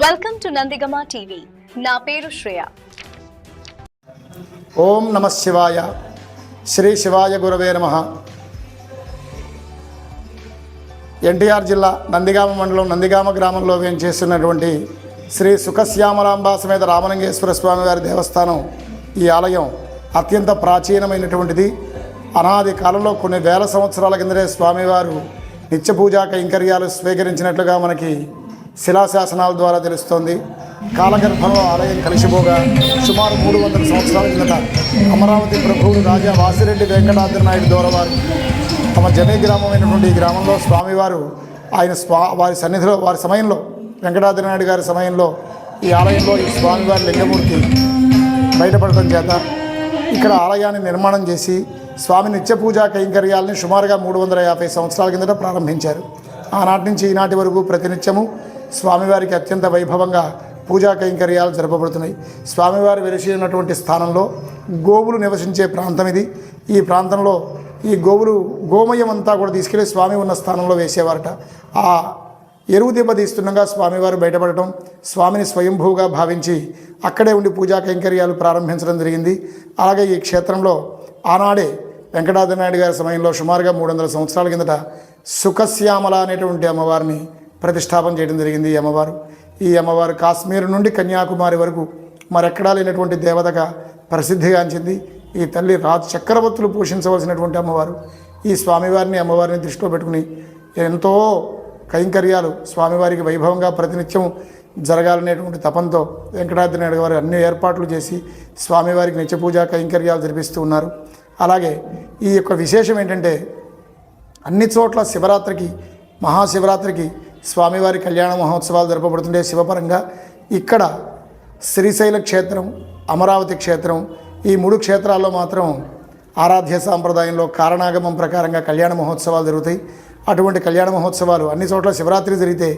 Welcome to Nandigama TV. నా పేరు శ్రేయ. ఓం నమ శివాయ. శ్రీ శివాయ గురవే నమః. ఎన్టీఆర్ జిల్లా నందిగామ మండలం నందిగామ గ్రామంలో వేంచేస్తున్నటువంటి శ్రీ సుఖశ్యామలాంబ సమేత రామలింగేశ్వర స్వామి వారి దేవస్థానం. ఈ ఆలయం అత్యంత ప్రాచీనమైనటువంటిది. అనాది కాలంలో కొన్ని వేల సంవత్సరాల కిందటే స్వామివారు నిత్య పూజా కైంకర్యాలు స్వీకరించినట్లుగా మనకి శిలాశాసనాల ద్వారా తెలుస్తోంది. కాలగర్భంలో ఆలయం కలిసిపోగా సుమారు 300 సంవత్సరాల కిందట అమరావతి ప్రభువులు రాజా వాసిరెడ్డి వెంకటాద్రి నాయుడు దూరవారు తమ జనే గ్రామమైనటువంటి ఈ గ్రామంలో స్వామివారు వారి సన్నిధిలో వారి సమయంలో వెంకటాద్రి నాయుడు గారి సమయంలో ఈ ఆలయంలో ఈ స్వామివారి లింగమూర్తి బయటపడటం చేత ఇక్కడ ఆలయాన్ని నిర్మాణం చేసి స్వామి నిత్య పూజా కైంకర్యాలని సుమారుగా 350 సంవత్సరాల కిందట ప్రారంభించారు. ఆనాటి నుంచి ఈనాటి వరకు ప్రతినిత్యము స్వామివారికి అత్యంత వైభవంగా పూజా కైంకర్యాలు జరపబడుతున్నాయి. స్వామివారు వెలిసి ఉన్నటువంటి స్థానంలో గోవులు నివసించే ప్రాంతం ఇది. ఈ ప్రాంతంలో ఈ గోమయం అంతా కూడా తీసుకెళ్లి స్వామి ఉన్న స్థానంలో వేసేవారట. ఆ ఎరువు దెబ్బతీస్తుండగా స్వామివారు బయటపడటం, స్వామిని స్వయంభూగా భావించి అక్కడే ఉండి పూజా కైంకర్యాలు ప్రారంభించడం జరిగింది. అలాగే ఈ క్షేత్రంలో ఆనాడే వెంకటాద్రి నాయుడు గారి సమయంలో సుమారుగా 300 సంవత్సరాల కిందట సుఖశ్యామల అనేటువంటి అమ్మవారిని ప్రతిష్టాపన చేయడం జరిగింది. ఈ అమ్మవారు కాశ్మీర్ నుండి కన్యాకుమారి వరకు మరెక్కడా లేనటువంటి దేవతగా ప్రసిద్ధిగాంచింది. ఈ తల్లి చక్రవర్తులు పోషించవలసినటువంటి అమ్మవారు. ఈ స్వామివారిని అమ్మవారిని దృష్టిలో పెట్టుకుని ఎంతో కైంకర్యాలు స్వామివారికి వైభవంగా ప్రతినిత్యం జరగాలనేటువంటి తపంతో వెంకటాద్రి నాయుడు గారు అన్ని ఏర్పాట్లు చేసి స్వామివారికి నిత్య పూజా కైంకర్యాలు జరిపిస్తూ ఉన్నారు. అలాగే ఈ యొక్క విశేషం ఏంటంటే అన్ని చోట్ల శివరాత్రికి, మహాశివరాత్రికి స్వామివారి కళ్యాణ మహోత్సవాలు జరపబడుతుండే శివపరంగా ఇక్కడ శ్రీశైల క్షేత్రం, అమరావతి క్షేత్రం, ఈ 3 క్షేత్రాల్లో మాత్రం ఆరాధ్య సాంప్రదాయంలో కారణాగమం ప్రకారంగా కళ్యాణ మహోత్సవాలు జరుగుతాయి. అటువంటి కళ్యాణ మహోత్సవాలు అన్ని చోట్ల శివరాత్రి జరిగితే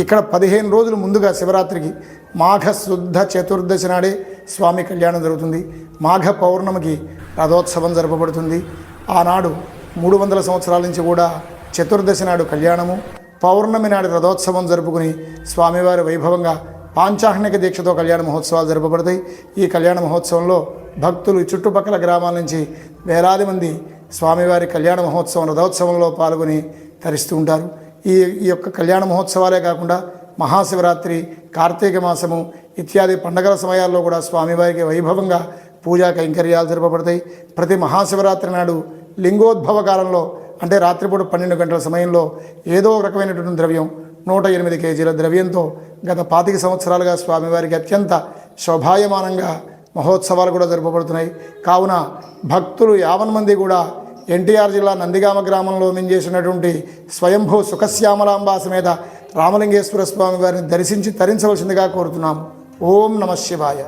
ఇక్కడ 15 రోజులు ముందుగా శివరాత్రికి మాఘ శుద్ధ చతుర్దశి నాడే స్వామి కళ్యాణం జరుగుతుంది. మాఘ పౌర్ణమికి రథోత్సవం జరపబడుతుంది. ఆనాడు 300 సంవత్సరాల నుంచి కూడా చతుర్దశి నాడు కళ్యాణము, పౌర్ణమి నాడు రథోత్సవం జరుపుకుని స్వామివారి వైభవంగా పాంచాహ్నిక దీక్షతో కళ్యాణ మహోత్సవాలు జరపబడతాయి. ఈ కళ్యాణ మహోత్సవంలో భక్తులు చుట్టుపక్కల గ్రామాల నుంచి వేలాది మంది స్వామివారి కళ్యాణ మహోత్సవం రథోత్సవంలో పాల్గొని తరిస్తూ ఉంటారు. ఈ యొక్క కళ్యాణ మహోత్సవాలే కాకుండా మహాశివరాత్రి, కార్తీక మాసము ఇత్యాది పండగల సమయాల్లో కూడా స్వామివారికి వైభవంగా పూజా కైంకర్యాలు జరపబడతాయి. ప్రతి మహాశివరాత్రి నాడు లింగోద్భవ కాలంలో అంటే రాత్రిపూట 12 గంటల సమయంలో ఏదో రకమైనటువంటి ద్రవ్యం 108 కేజీల ద్రవ్యంతో గత 25 సంవత్సరాలుగా స్వామివారికి అత్యంత శోభాయమానంగా మహోత్సవాలు కూడా జరపబడుతున్నాయి. కావున భక్తులు 50 మంది కూడా ఎన్టీఆర్ జిల్లా నందిగామ గ్రామంలో మించేసినటువంటి స్వయంభూ సుఖశ్యామలాంబ సమేత రామలింగేశ్వర స్వామి వారిని దర్శించి తరించవలసిందిగా కోరుతున్నాము. ఓం నమ శివాయ.